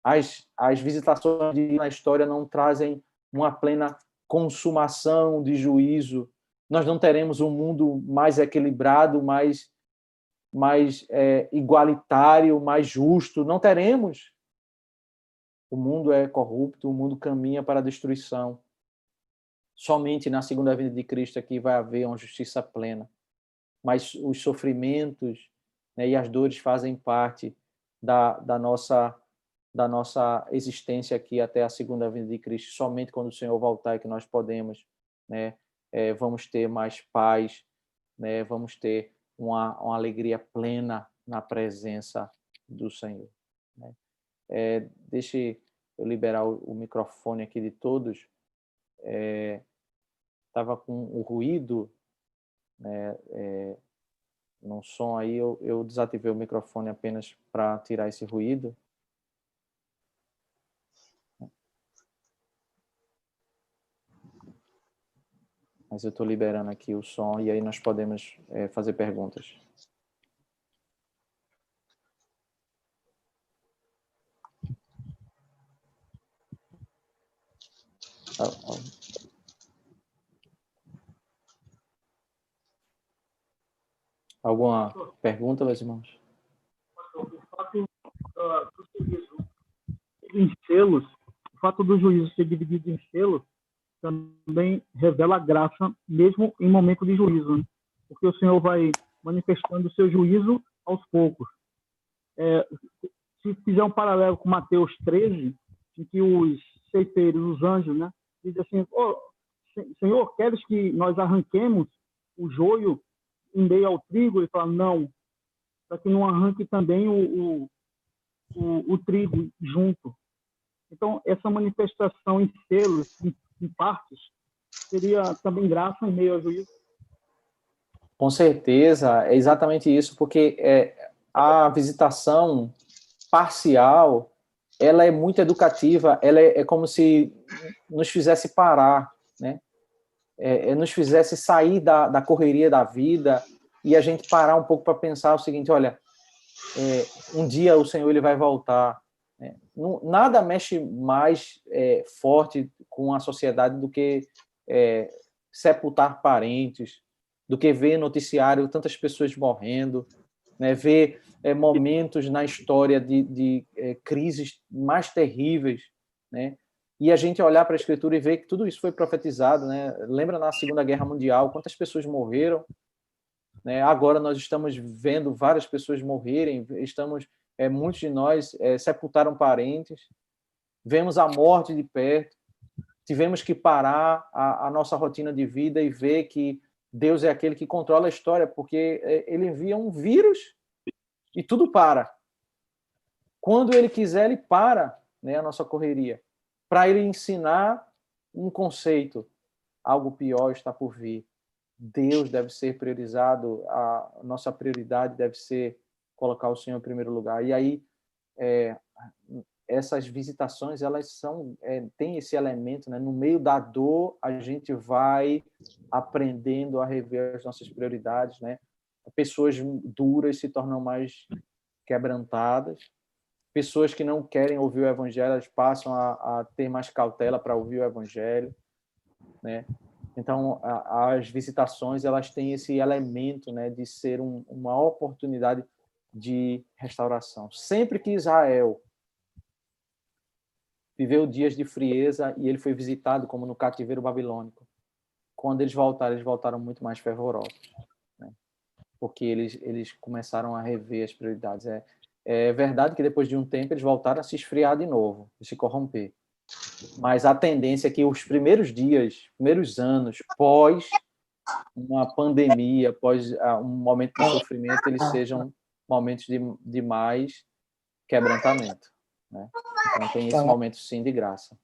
As visitações na história não trazem uma plena consumação de juízo. Nós não teremos um mundo mais equilibrado, mais igualitário, mais justo. Não teremos. O mundo é corrupto, o mundo caminha para a destruição. Somente na segunda vinda de Cristo é que vai haver uma justiça plena. Mas os sofrimentos né? E as dores fazem parte da nossa existência aqui até a segunda vinda de Cristo. Somente quando o Senhor voltar é que nós podemos, né, vamos ter mais paz, né, vamos ter uma alegria plena na presença do Senhor, né? Deixe eu liberar o microfone aqui de todos. Estava com o ruído, né, no som aí, eu desativei o microfone apenas para tirar esse ruído. Mas eu estou liberando aqui o som e aí nós podemos fazer perguntas. Alguma pergunta, meus irmãos? O fato do juízo ser dividido em selos também revela a graça, mesmo em momento de juízo, né? Porque o Senhor vai manifestando o seu juízo aos poucos. Se fizer um paralelo com Mateus 13, em que os ceifeiros, os anjos, né, dizem assim: Senhor, queres que nós arranquemos o joio em meio ao trigo? Ele fala: não, para que não arranque também o trigo junto. Então, essa manifestação em selos, em partes, seria também graça em meio ao juízo? Com certeza, é exatamente isso, porque a visitação parcial, ela é muito educativa, ela é como se nos fizesse parar, né? Nos fizesse sair da correria da vida e a gente parar um pouco para pensar o seguinte: olha, um dia o Senhor ele vai voltar, né? Nada mexe mais forte com a sociedade do que sepultar parentes, do que ver noticiário tantas pessoas morrendo, né? Ver momentos na história de crises mais terríveis, né? E a gente olhar para a Escritura e ver que tudo isso foi profetizado, né? Lembra na Segunda Guerra Mundial quantas pessoas morreram, né? Agora nós estamos vendo várias pessoas morrerem, muitos de nós sepultaram parentes, vemos a morte de perto, tivemos que parar a nossa rotina de vida e ver que Deus é aquele que controla a história, porque ele envia um vírus e tudo para. Quando ele quiser, ele para, né, a nossa correria, para ele ensinar um conceito: algo pior está por vir. Deus deve ser priorizado, a nossa prioridade deve ser colocar o Senhor em primeiro lugar. E aí, essas visitações, elas têm esse elemento, né? No meio da dor, a gente vai aprendendo a rever as nossas prioridades, né? Pessoas duras se tornam mais quebrantadas, pessoas que não querem ouvir o evangelho, elas passam a ter mais cautela para ouvir o evangelho, né? Então, as visitações, elas têm esse elemento, né, de ser uma oportunidade de restauração. Sempre que Israel viveu dias de frieza e ele foi visitado, como no cativeiro babilônico, quando eles voltaram muito mais fervorosos, né? Porque eles começaram a rever as prioridades. É verdade que depois de um tempo eles voltaram a se esfriar de novo, a se corromper. Mas a tendência é que os primeiros dias, primeiros anos, pós uma pandemia, após um momento de sofrimento, eles sejam momentos de mais quebrantamento, né? Então tem esse momento, sim, de graça.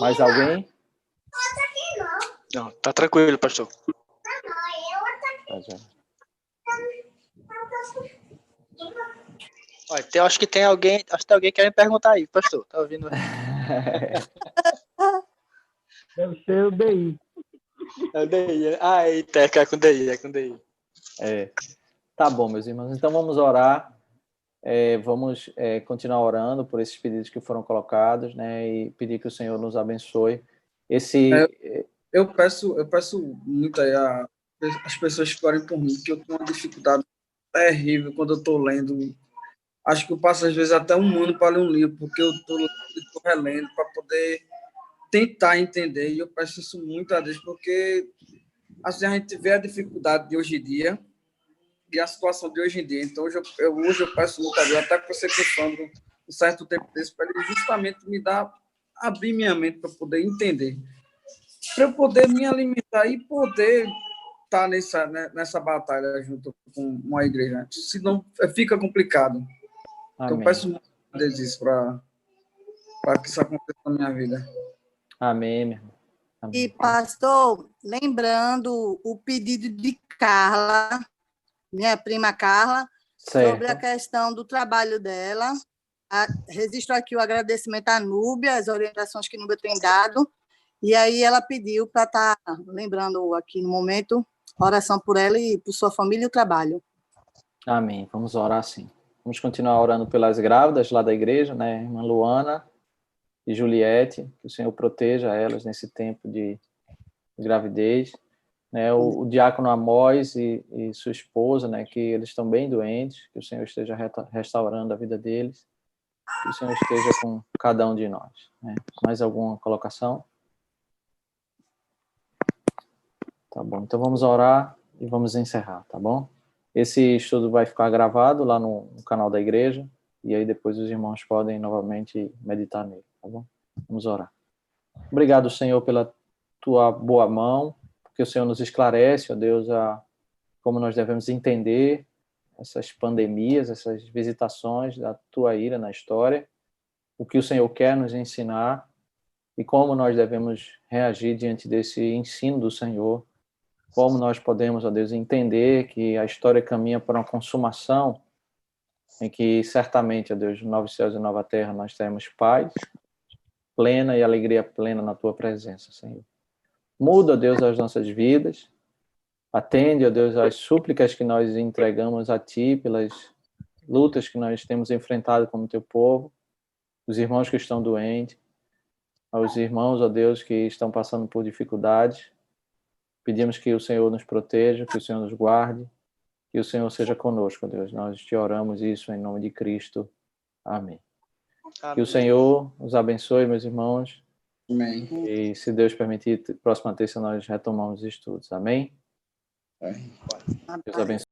Mais alguém? Não, tá tranquilo, pastor. Olha, acho que tem alguém querendo perguntar aí, pastor. Tá ouvindo? Deve ser o DI. É o DI. Eita, é com DI. Tá bom, meus irmãos. Então vamos orar. Vamos continuar orando por esses pedidos que foram colocados, né? E pedir que o Senhor nos abençoe. Eu peço muito aí as pessoas que orem por mim, que eu tenho uma dificuldade terrível quando eu estou lendo. Acho que eu passo, às vezes, até um ano para ler um livro, porque eu estou relendo para poder tentar entender, e eu peço isso muito a Deus, porque assim, a gente vê a dificuldade de hoje em dia e a situação de hoje em dia. Então, hoje eu peço muito a Deus, até que você com o Sandro, um certo tempo desse, para ele justamente me dar, abrir minha mente para poder entender, para eu poder me alimentar e poder estar nessa batalha junto com uma igreja. Senão fica complicado. Então, eu peço muito a Deus isso para que isso aconteça na minha vida. Amém, meu irmão. Amém. E, pastor, lembrando o pedido de Carla, minha prima Carla, Certo. sobre a questão do trabalho dela. Registro aqui o agradecimento à Núbia, as orientações que a Núbia tem dado, e aí ela pediu para estar lembrando aqui no momento, oração por ela e por sua família e o trabalho. Amém. Vamos orar sim. Vamos continuar orando pelas grávidas lá da igreja, né? Irmã Luana e Juliette, que o Senhor proteja elas nesse tempo de gravidez. Né? O diácono Amós e sua esposa, né? Que eles estão bem doentes, que o Senhor esteja restaurando a vida deles, que o Senhor esteja com cada um de nós. Né? Mais alguma colocação? Tá bom, então vamos orar e vamos encerrar, tá bom? Esse estudo vai ficar gravado lá no canal da igreja, e aí depois os irmãos podem novamente meditar nele, tá bom? Vamos orar. Obrigado, Senhor, pela tua boa mão, porque o Senhor nos esclarece, ó Deus, como nós devemos entender essas pandemias, essas visitações da tua ira na história, o que o Senhor quer nos ensinar e como nós devemos reagir diante desse ensino do Senhor, como nós podemos, ó Deus, entender que a história caminha para uma consumação em que certamente, ó Deus, novos céus e nova terra, nós teremos paz plena e alegria plena na tua presença, Senhor. Muda, ó Deus, as nossas vidas, atende, ó Deus, as súplicas que nós entregamos a ti pelas lutas que nós temos enfrentado como teu povo, os irmãos que estão doentes, aos irmãos, ó Deus, que estão passando por dificuldades. Pedimos que o Senhor nos proteja, que o Senhor nos guarde, que o Senhor seja conosco, ó Deus. Nós te oramos isso em nome de Cristo. Amém. Amém. Que o Senhor os abençoe, meus irmãos. Amém. E, se Deus permitir, próxima terça nós retomamos os estudos. Amém? Amém. Deus abençoe.